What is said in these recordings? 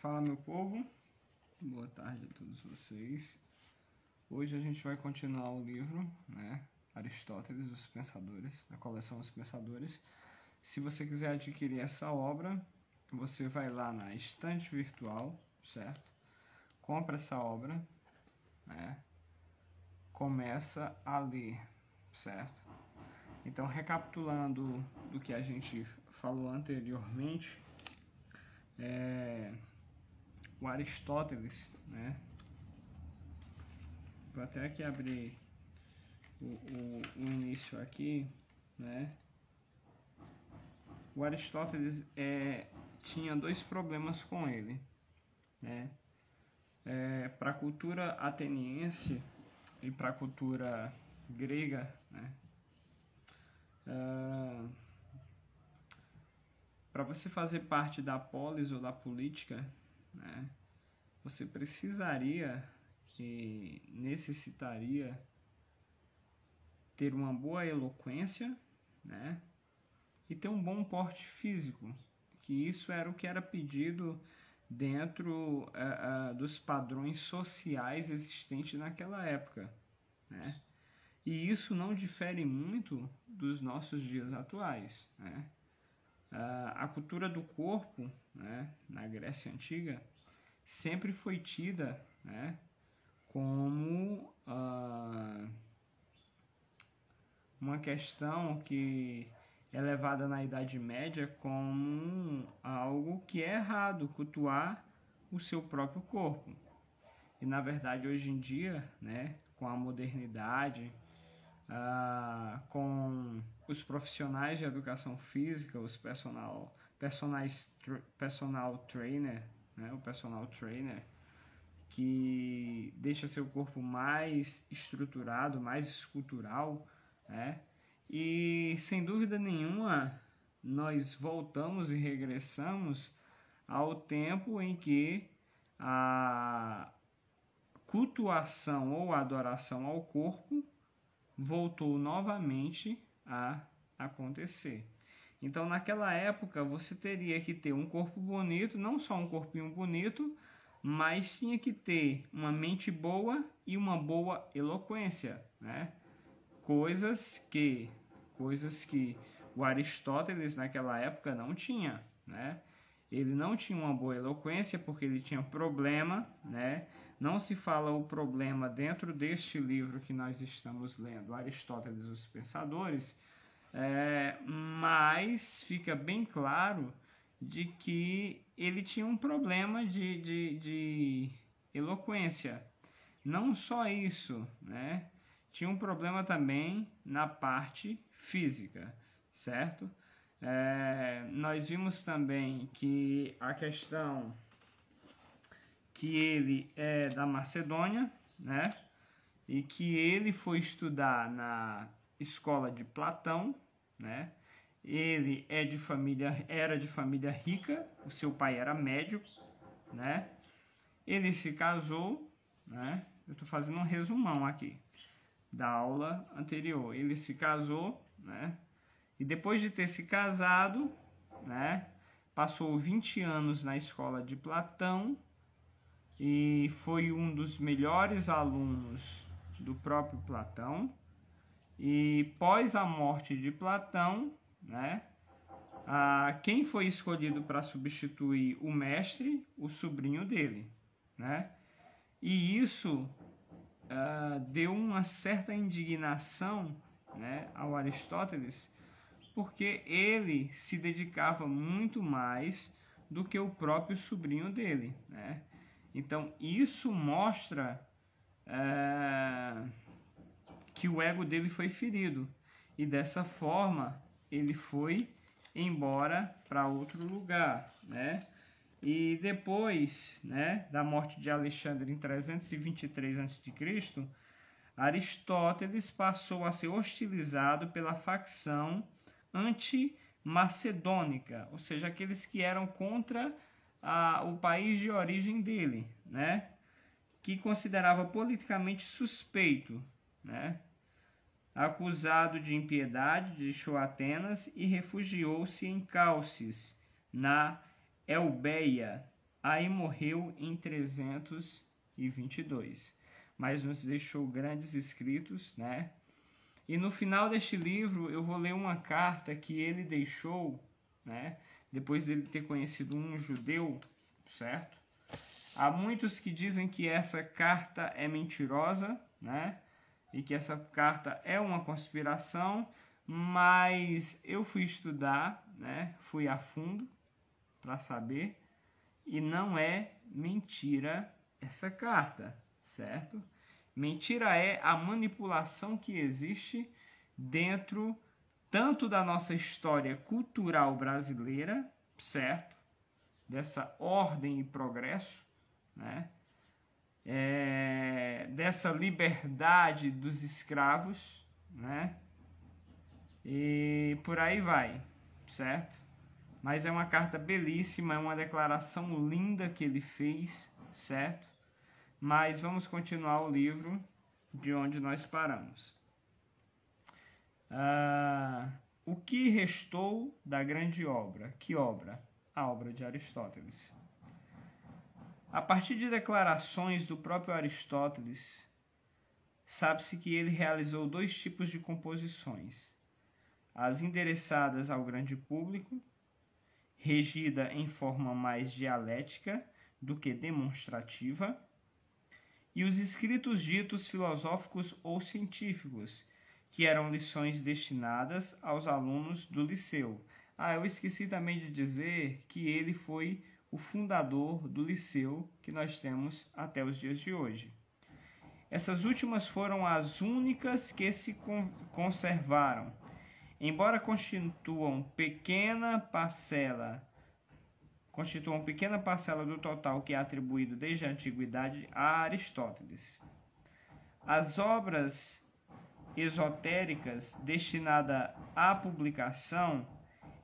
Fala, meu povo, boa tarde a todos vocês. Hoje a gente vai continuar o livro, Aristóteles, Os Pensadores, da coleção Os Pensadores. Se você quiser adquirir essa obra, você vai lá na estante virtual, certo? Compra essa obra, começa a ler, certo? Então, recapitulando do que a gente falou anteriormente, o Aristóteles, vou até aqui abrir o início aqui, o Aristóteles tinha dois problemas com ele, para a cultura ateniense e para a cultura grega, para você fazer parte da polis ou da política, você precisaria e necessitaria ter uma boa eloquência, e ter um bom porte físico, que isso era o que era pedido dentro dos padrões sociais existentes naquela época, E isso não difere muito dos nossos dias atuais, A cultura do corpo, na Grécia Antiga, sempre foi tida, como uma questão que é levada na Idade Média como algo que é errado, cultuar o seu próprio corpo. E na verdade hoje em dia, com a modernidade, com os profissionais de educação física, os personal trainer, o personal trainer, que deixa seu corpo mais estruturado, mais escultural, e sem dúvida nenhuma nós voltamos e regressamos ao tempo em que a cultuação ou adoração ao corpo voltou novamente a acontecer. Então, naquela época, você teria que ter um corpo bonito, não só um corpinho bonito, mas tinha que ter uma mente boa e uma boa eloquência, Coisas que o Aristóteles naquela época não tinha, Ele não tinha uma boa eloquência porque ele tinha problema, Não se fala o problema dentro deste livro que nós estamos lendo, Aristóteles, Os Pensadores, mas fica bem claro de que ele tinha um problema de eloquência. Não só isso, tinha um problema também na parte física, certo? Nós vimos também que a questão que ele é da Macedônia, e que ele foi estudar na escola de Platão, Ele era de família rica, o seu pai era médico, Ele se casou, Eu estou fazendo um resumão aqui da aula anterior. Ele se casou, E depois de ter se casado, passou 20 anos na escola de Platão e foi um dos melhores alunos do próprio Platão. E pós a morte de Platão, quem foi escolhido para substituir o mestre? O sobrinho dele, E isso deu uma certa indignação, ao Aristóteles, porque ele se dedicava muito mais do que o próprio sobrinho dele, Então isso mostra que o ego dele foi ferido e dessa forma ele foi embora para outro lugar, E depois, da morte de Alexandre em 323 a.C., Aristóteles passou a ser hostilizado pela facção anti-macedônica, ou seja, aqueles que eram contra o país de origem dele, que considerava politicamente suspeito, acusado de impiedade, deixou Atenas e refugiou-se em Calcis, na Elbeia, aí morreu em 322, mas nos deixou grandes escritos, né? E no final deste livro eu vou ler uma carta que ele deixou, né? Depois dele ter conhecido um judeu, certo? Há muitos que dizem que essa carta é mentirosa, né? E que essa carta é uma conspiração, mas eu fui estudar, né? Fui a fundo para saber, e não é mentira essa carta, certo? Mentira é a manipulação que existe dentro tanto da nossa história cultural brasileira, certo? Dessa ordem e progresso, né? Dessa liberdade dos escravos, né? E por aí vai, certo? Mas é uma carta belíssima, é uma declaração linda que ele fez, certo? Mas vamos continuar o livro de onde nós paramos. O que restou da grande obra? Que obra? A obra de Aristóteles. A partir de declarações do próprio Aristóteles, sabe-se que ele realizou 2 tipos de composições: as endereçadas ao grande público, regida em forma mais dialética do que demonstrativa, e os escritos ditos filosóficos ou científicos, que eram lições destinadas aos alunos do liceu. Eu esqueci também de dizer que ele foi o fundador do liceu que nós temos até os dias de hoje. Essas últimas foram as únicas que se conservaram, embora constituam pequena parcela do total que é atribuído desde a antiguidade a Aristóteles. As obras esotéricas destinadas à publicação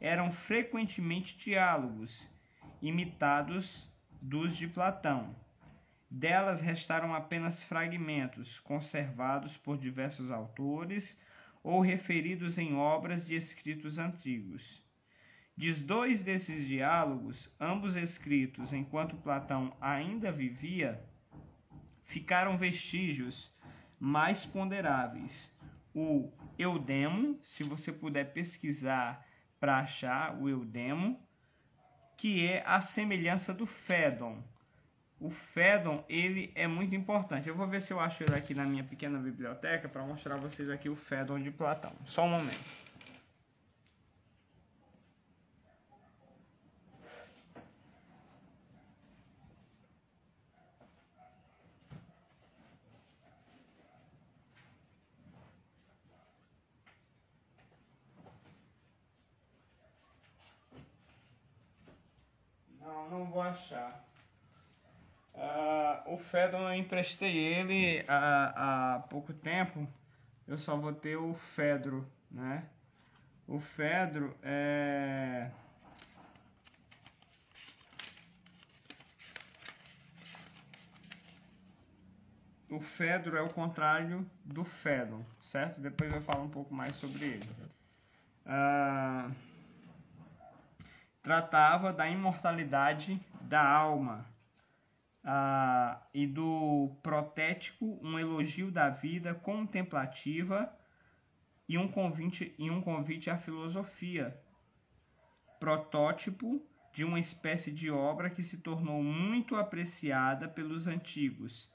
eram frequentemente diálogos, imitados dos de Platão. Delas restaram apenas fragmentos, conservados por diversos autores ou referidos em obras de escritos antigos. De 2 desses diálogos, ambos escritos enquanto Platão ainda vivia, ficaram vestígios mais ponderáveis. O Eudemo, se você puder pesquisar para achar o Eudemo, que é a semelhança do Fédon. O Fédon, ele é muito importante. Eu vou ver se eu acho ele aqui na minha pequena biblioteca para mostrar a vocês aqui o Fédon de Platão. Só um momento. Não vou achar. O Fédon eu emprestei ele há pouco tempo. Eu só vou ter o Fedro, né? O Fedro é... O Fedro é o contrário do Fédon, certo? Depois eu falo um pouco mais sobre ele. Tratava da imortalidade da alma e do protético, um elogio da vida contemplativa e um convite à filosofia, protótipo de uma espécie de obra que se tornou muito apreciada pelos antigos.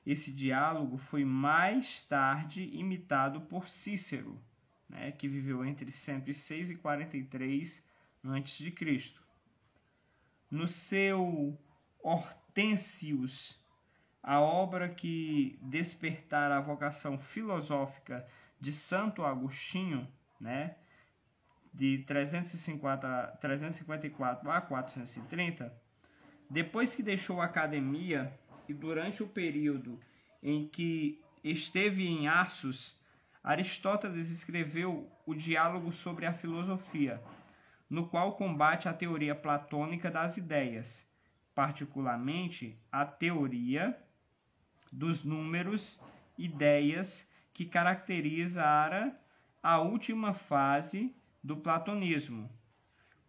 Esse diálogo foi mais tarde imitado por Cícero, né, que viveu entre 106 e 43 a.C. No seu Hortensius, a obra que despertara a vocação filosófica de Santo Agostinho, né, de 354 a 430, depois que deixou a academia e durante o período em que esteve em Assos, Aristóteles escreveu o Diálogo sobre a Filosofia, no qual combate a teoria platônica das ideias, particularmente a teoria dos números, ideias que caracterizara a última fase do platonismo,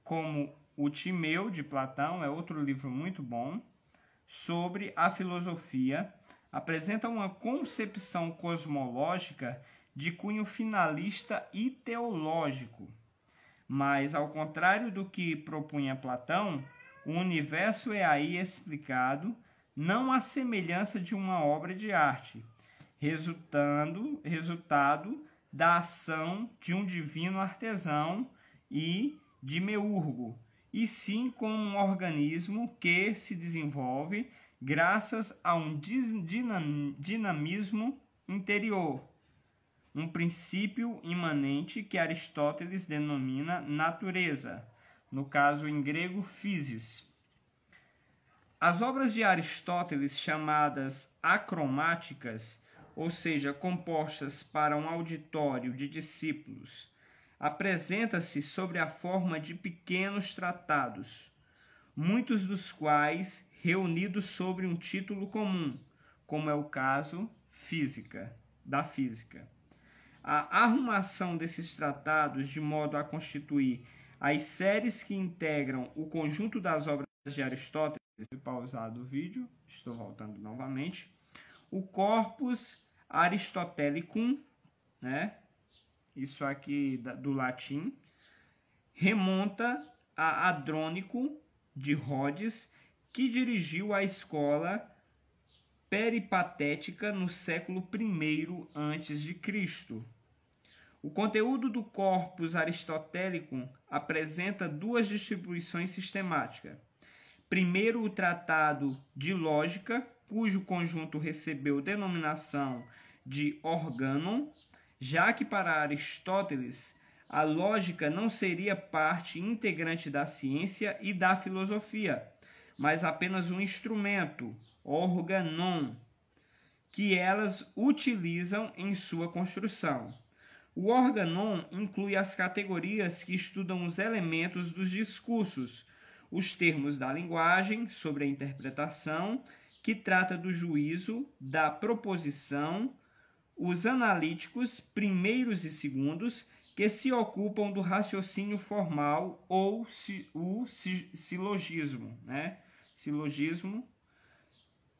como O Timeu, de Platão, é outro livro muito bom, sobre a filosofia. Apresenta uma concepção cosmológica de cunho finalista e teológico. Mas, ao contrário do que propunha Platão, o universo é aí explicado não à semelhança de uma obra de arte, resultado da ação de um divino artesão e demiurgo, e sim como um organismo que se desenvolve graças a um dinamismo interior, um princípio imanente que Aristóteles denomina natureza, no caso em grego physis. As obras de Aristóteles, chamadas acromáticas, ou seja, compostas para um auditório de discípulos, apresenta-se sob a forma de pequenos tratados, muitos dos quais reunidos sobre um título comum, como é o caso da física. A arrumação desses tratados de modo a constituir as séries que integram o conjunto das obras de Aristóteles, pausado o vídeo, estou voltando novamente, o Corpus Aristotelicum, né? Isso aqui do latim, remonta a Andrônico de Rhodes, que dirigiu a escola peripatética no século I a.C. O conteúdo do Corpus Aristotelicum apresenta duas distribuições sistemáticas. Primeiro, o Tratado de Lógica, cujo conjunto recebeu denominação de Organon, já que para Aristóteles a lógica não seria parte integrante da ciência e da filosofia, mas apenas um instrumento, organon, que elas utilizam em sua construção. O organon inclui as categorias que estudam os elementos dos discursos, os termos da linguagem, sobre a interpretação, que trata do juízo, da proposição, os analíticos, primeiros e segundos, que se ocupam do raciocínio formal ou o silogismo, né? Silogismo,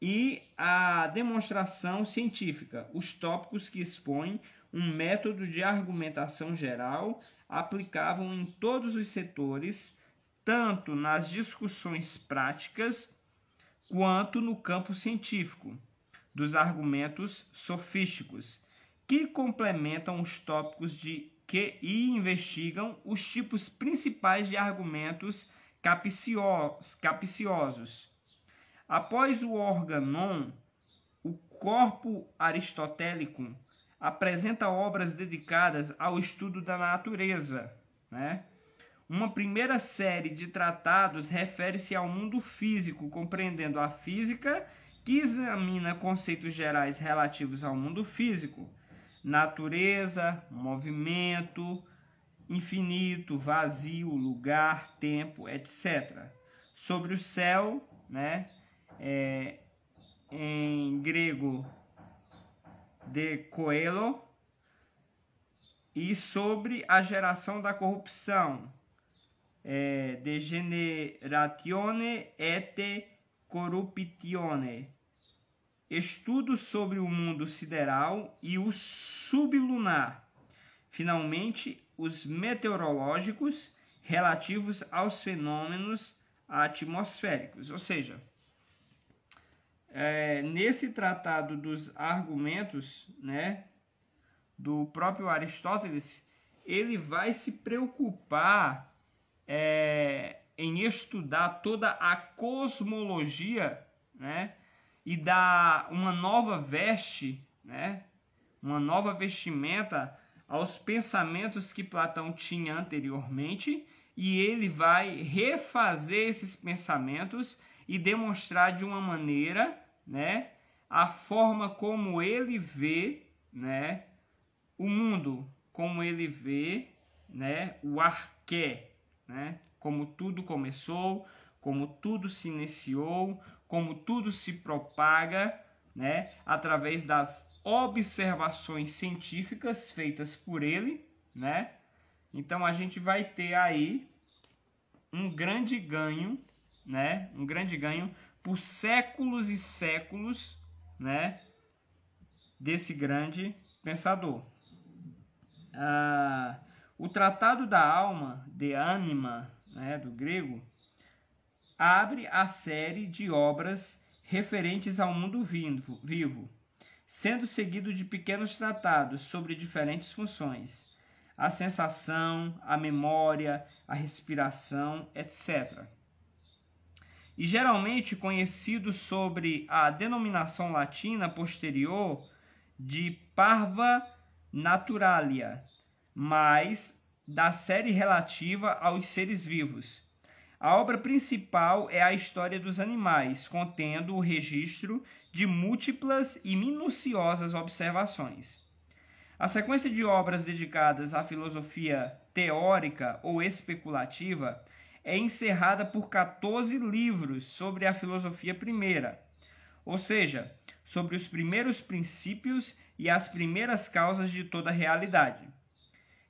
e a demonstração científica, os tópicos que expõem um método de argumentação geral aplicável em todos os setores, tanto nas discussões práticas quanto no campo científico, dos argumentos sofísticos, que complementam os tópicos e investigam os tipos principais de argumentos capciosos. Após o organon, o Corpus Aristotelicum apresenta obras dedicadas ao estudo da natureza, né? Uma primeira série de tratados refere-se ao mundo físico, compreendendo a física, que examina conceitos gerais relativos ao mundo físico, natureza, movimento, infinito, vazio, lugar, tempo, etc. Sobre o céu, né? Em grego, de coelo, e sobre a geração da corrupção, de generatione et corruptione, estudos sobre o mundo sideral e o sublunar, finalmente os meteorológicos relativos aos fenômenos atmosféricos. Ou seja, nesse tratado dos argumentos, né, do próprio Aristóteles, ele vai se preocupar em estudar toda a cosmologia, né, e dar uma nova veste, né, uma nova vestimenta aos pensamentos que Platão tinha anteriormente, e ele vai refazer esses pensamentos e demonstrar de uma maneira, né, a forma como ele vê, né, o mundo, como ele vê, né, o arqué, né, como tudo começou, como tudo se iniciou, como tudo se propaga, né, através das observações científicas feitas por ele, né? Então a gente vai ter aí um grande ganho, né? Um grande ganho por séculos e séculos, né? Desse grande pensador. O Tratado da Alma, De Anima, né, do grego, abre a série de obras referentes ao mundo vivo, sendo seguido de pequenos tratados sobre diferentes funções, a sensação, a memória, a respiração, etc. E geralmente conhecido sobre a denominação latina posterior de Parva Naturalia, mas da série relativa aos seres vivos. A obra principal é a História dos Animais, contendo o registro de múltiplas e minuciosas observações. A sequência de obras dedicadas à filosofia teórica ou especulativa é encerrada por 14 livros sobre a filosofia primeira, ou seja, sobre os primeiros princípios e as primeiras causas de toda a realidade.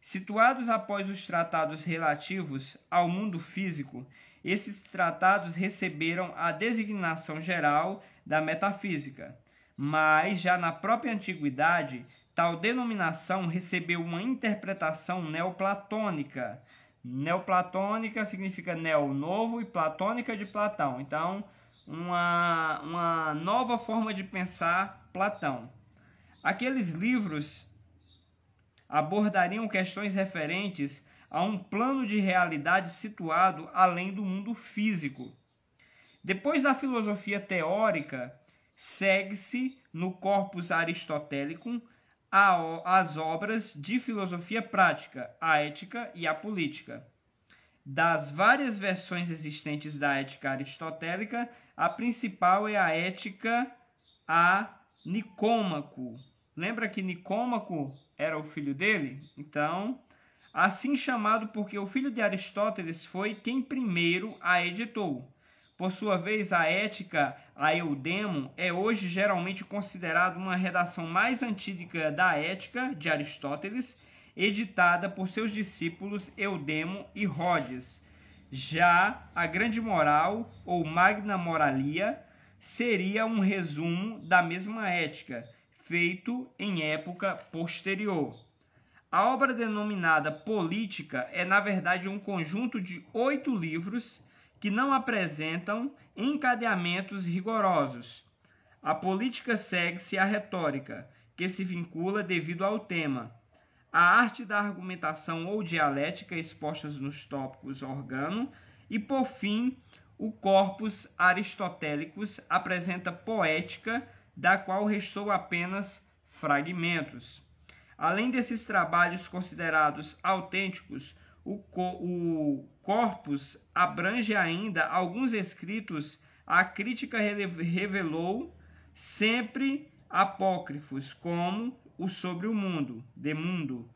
Situados após os tratados relativos ao mundo físico, esses tratados receberam a designação geral da metafísica, mas já na própria antiguidade, tal denominação recebeu uma interpretação neoplatônica. Neoplatônica significa neo, novo, e platônica de Platão. Então, uma nova forma de pensar Platão. Aqueles livros abordariam questões referentes a um plano de realidade situado além do mundo físico. Depois da filosofia teórica, segue-se no corpus aristotélico as obras de filosofia prática, a ética e a política. Das várias versões existentes da ética aristotélica, a principal é a ética a Nicômaco. Lembra que Nicômaco era o filho dele? Então, assim chamado porque o filho de Aristóteles foi quem primeiro a editou. Por sua vez, a Ética a Eudemo é hoje geralmente considerada uma redação mais antiga da Ética de Aristóteles, editada por seus discípulos Eudemo e Rhodes. Já a Grande Moral, ou Magna Moralia, seria um resumo da mesma Ética, feito em época posterior. A obra denominada Política é, na verdade, um conjunto de 8 livros que não apresentam encadeamentos rigorosos. A política segue-se à retórica, que se vincula devido ao tema. A arte da argumentação ou dialética expostas nos tópicos organo e, por fim, o corpus aristotélicos apresenta poética, da qual restou apenas fragmentos. Além desses trabalhos considerados autênticos, o corpus abrange ainda alguns escritos a crítica revelou sempre apócrifos, como o Sobre o Mundo, De Mundo,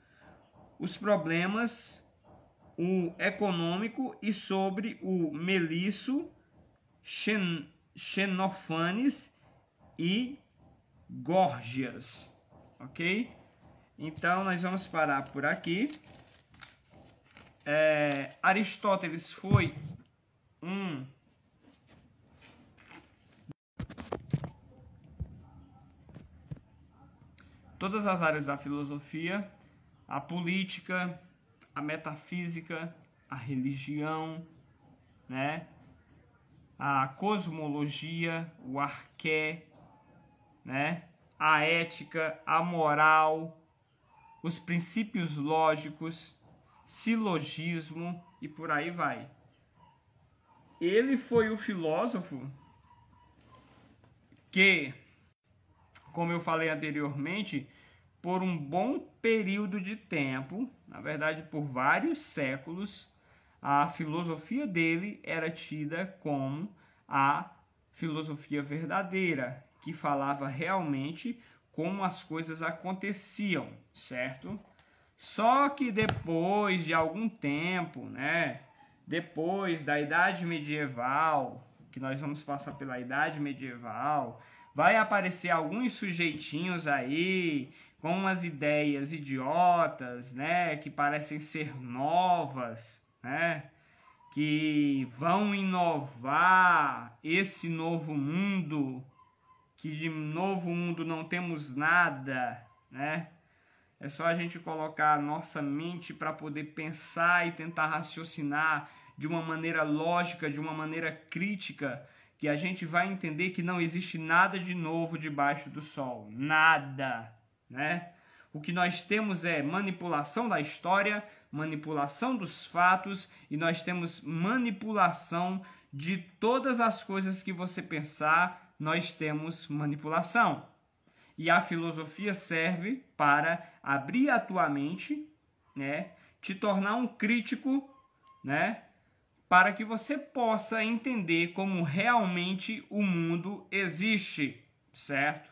os problemas o econômico e sobre o Melisso, Xenofanes e Górgias, ok? Então, nós vamos parar por aqui. Aristóteles foi todas as áreas da filosofia, a política, a metafísica, a religião, né? A cosmologia, o arqué, né? A ética, a moral, os princípios lógicos, silogismo e por aí vai. Ele foi o filósofo que, como eu falei anteriormente, por um bom período de tempo, na verdade por vários séculos, a filosofia dele era tida como a filosofia verdadeira, que falava realmente como as coisas aconteciam, certo? Só que depois de algum tempo, né, depois da Idade Medieval, que nós vamos passar pela Idade Medieval, vai aparecer alguns sujeitinhos aí com umas ideias idiotas, né, que parecem ser novas, né, que vão inovar esse novo mundo, que de novo mundo não temos nada, né? É só a gente colocar a nossa mente para poder pensar e tentar raciocinar de uma maneira lógica, de uma maneira crítica, que a gente vai entender que não existe nada de novo debaixo do sol. Nada, né? O que nós temos é manipulação da história, manipulação dos fatos, e nós temos manipulação de todas as coisas que você pensar, nós temos manipulação. E a filosofia serve para abrir a tua mente, né, te tornar um crítico, né, para que você possa entender como realmente o mundo existe, certo?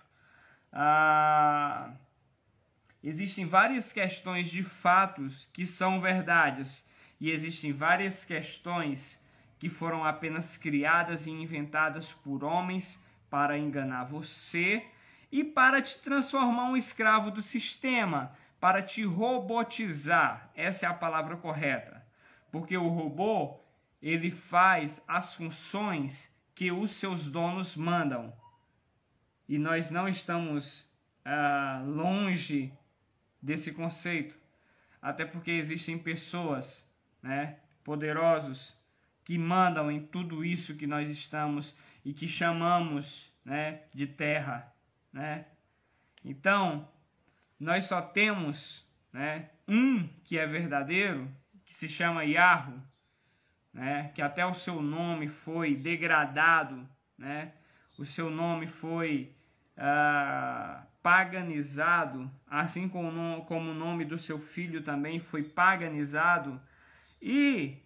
Existem várias questões de fatos que são verdades e existem várias questões que foram apenas criadas e inventadas por homens para enganar você e para te transformar um escravo do sistema, para te robotizar. Essa é a palavra correta. Porque o robô, ele faz as funções que os seus donos mandam. E nós não estamos longe desse conceito. Até porque existem pessoas, né, poderosos que mandam em tudo isso que nós estamos e que chamamos, né, de terra. Né? Então, nós só temos, né, um que é verdadeiro, que se chama Yahweh, né, que até o seu nome foi degradado, né, o seu nome foi paganizado, assim como o nome do seu filho também foi paganizado, e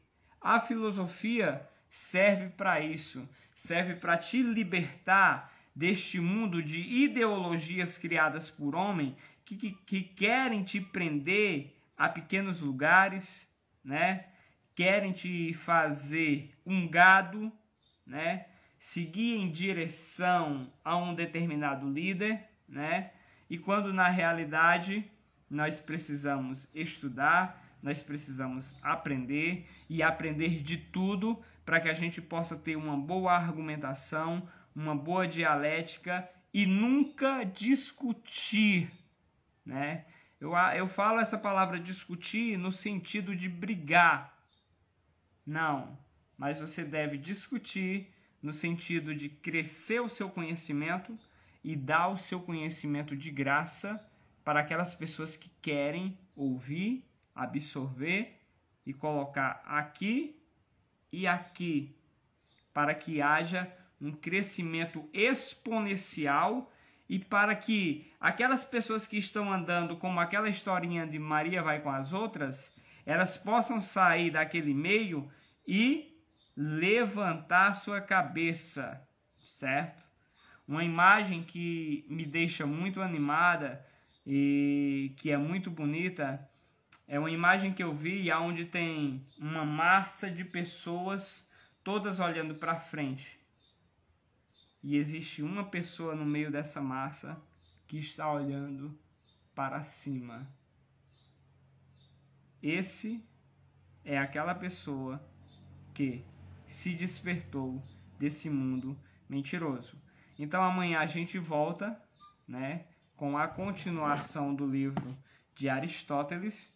a filosofia serve para isso, serve para te libertar deste mundo de ideologias criadas por homem que querem te prender a pequenos lugares, né? Querem te fazer um gado, né? Seguir em direção a um determinado líder, né? E quando na realidade nós precisamos estudar, nós precisamos aprender e aprender de tudo para que a gente possa ter uma boa argumentação, uma boa dialética e nunca discutir, né? Eu falo essa palavra discutir no sentido de brigar. Não, mas você deve discutir no sentido de crescer o seu conhecimento e dar o seu conhecimento de graça para aquelas pessoas que querem ouvir, absorver e colocar aqui e aqui, para que haja um crescimento exponencial e para que aquelas pessoas que estão andando como aquela historinha de Maria vai com as outras, elas possam sair daquele meio e levantar sua cabeça, certo? Uma imagem que me deixa muito animada e que é muito bonita é uma imagem que eu vi onde tem uma massa de pessoas todas olhando para frente. E existe uma pessoa no meio dessa massa que está olhando para cima. Esse é aquela pessoa que se despertou desse mundo mentiroso. Então amanhã a gente volta, né, com a continuação do livro de Aristóteles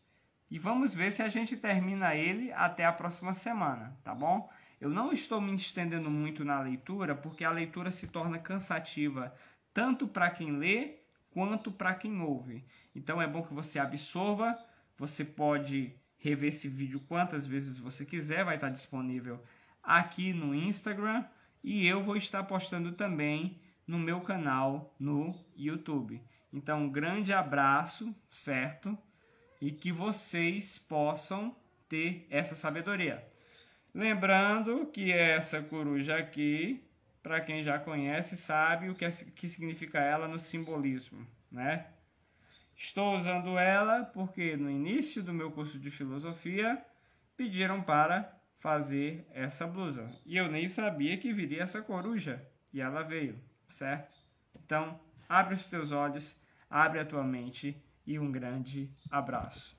e vamos ver se a gente termina ele até a próxima semana, tá bom? Eu não estou me estendendo muito na leitura, porque a leitura se torna cansativa, tanto para quem lê, quanto para quem ouve. Então é bom que você absorva, você pode rever esse vídeo quantas vezes você quiser, vai estar disponível aqui no Instagram, e eu vou estar postando também no meu canal no YouTube. Então um grande abraço, certo? E que vocês possam ter essa sabedoria. Lembrando que essa coruja aqui, para quem já conhece, sabe o que significa ela no simbolismo, né? Estou usando ela porque no início do meu curso de filosofia pediram para fazer essa blusa. E eu nem sabia que viria essa coruja. E ela veio, certo? Então, abre os teus olhos, abre a tua mente e um grande abraço.